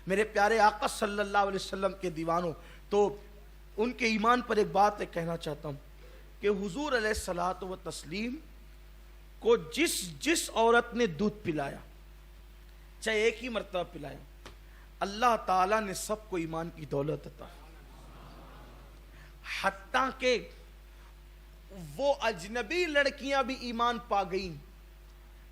میرے پیارے آقا صلی اللہ علیہ وسلم کے دیوانوں، تو ان کے ایمان پر ایک بات کہنا چاہتا ہوں کہ حضور علیہ الصلوۃ والتسلیم کو جس عورت نے دودھ پلایا، چاہے ایک ہی مرتبہ پلایا، اللہ تعالیٰ نے سب کو ایمان کی دولت عطا، حتیٰ کہ وہ اجنبی لڑکیاں بھی ایمان پا گئیں۔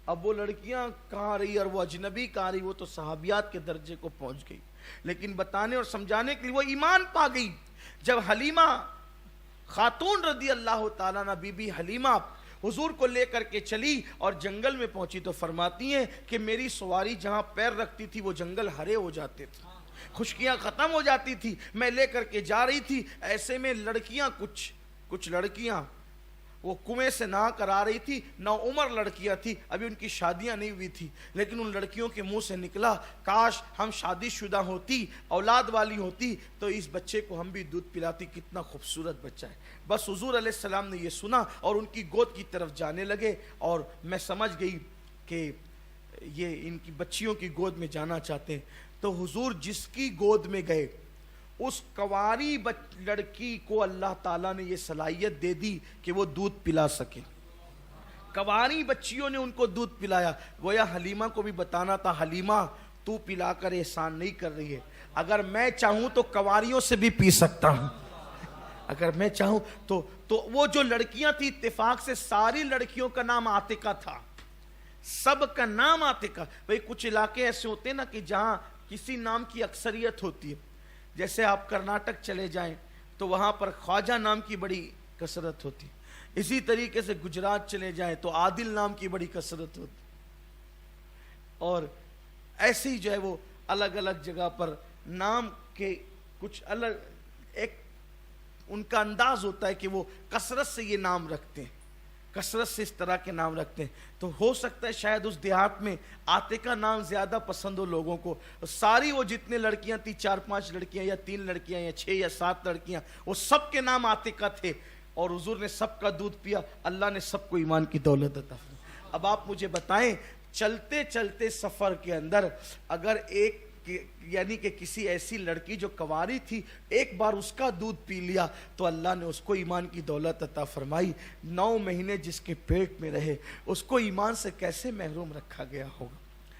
اب وہ لڑکیاں کہاں رہی اور وہ اجنبی کہاں رہی، وہ تو صحابیات کے درجے کو پہنچ گئی، لیکن بتانے اور سمجھانے کے لیے وہ ایمان پا گئی۔ جب حلیمہ خاتون رضی اللہ تعالیٰ عنہ، بی بی حلیمہ حضور کو لے کر کے چلی اور جنگل میں پہنچی تو فرماتی ہیں کہ میری سواری جہاں پیر رکھتی تھی وہ جنگل ہرے ہو جاتے تھے، خشکیاں ختم ہو جاتی تھی، میں لے کر کے جا رہی تھی، ایسے میں لڑکیاں کچھ لڑکیاں وہ کنویں سے نہا کر آ رہی تھی، نو عمر لڑکیاں تھی، ابھی ان کی شادیاں نہیں ہوئی تھی، لیکن ان لڑکیوں کے منہ سے نکلا کاش ہم شادی شدہ ہوتی، اولاد والی ہوتی تو اس بچے کو ہم بھی دودھ پلاتی، کتنا خوبصورت بچہ ہے۔ بس حضور علیہ السلام نے یہ سنا اور ان کی گود کی طرف جانے لگے، اور میں سمجھ گئی کہ یہ ان کی بچیوں کی گود میں جانا چاہتے ہیں، تو حضور جس کی گود میں گئے اس کنواری لڑکی کو اللہ تعالیٰ نے یہ صلاحیت دے دی کہ وہ دودھ پلا سکے۔ کنواری بچیوں نے ان کو دودھ پلایا۔ گویا حلیمہ کو بھی بتانا تھا، حلیمہ تو پلا کر احسان نہیں کر رہی ہے، اگر میں چاہوں تو کنواریوں سے بھی پی سکتا ہوں، اگر میں چاہوں تو وہ جو لڑکیاں تھی، اتفاق سے ساری لڑکیوں کا نام عاتقہ تھا، سب کا نام عاتقہ۔ بھئی کچھ علاقے ایسے ہوتے ہیں نا کہ جہاں کسی نام کی اکثریت ہوتی ہے، جیسے آپ کرناٹک چلے جائیں تو وہاں پر خواجہ نام کی بڑی کثرت ہوتی، اسی طریقے سے گجرات چلے جائیں تو عادل نام کی بڑی کثرت ہوتی، اور ایسے ہی جو ہے وہ الگ الگ جگہ پر نام کے کچھ الگ ایک ان کا انداز ہوتا ہے کہ وہ کثرت سے یہ نام رکھتے ہیں، کثرت سے اس طرح کے نام رکھتے ہیں۔ تو ہو سکتا ہے شاید اس دیہات میں عاتقہ نام زیادہ پسند ہو لوگوں کو، ساری وہ جتنے لڑکیاں تھیں، 4-5 لڑکیاں یا 3 لڑکیاں یا 6 یا 7 لڑکیاں، وہ سب کے نام عاتقہ تھے، اور حضور نے سب کا دودھ پیا، اللہ نے سب کو ایمان کی دولت عطا فرمائی۔ اب آپ مجھے بتائیں، چلتے چلتے سفر کے اندر اگر ایک یعنی کہ کسی ایسی لڑکی جو کنواری تھی ایک بار اس کا دودھ پی لیا تو اللہ نے اس کو ایمان کی دولت عطا فرمائی۔ 9 مہینے جس کے پیٹ میں رہے اس کو ایمان سے کیسے محروم رکھا گیا ہوگا؟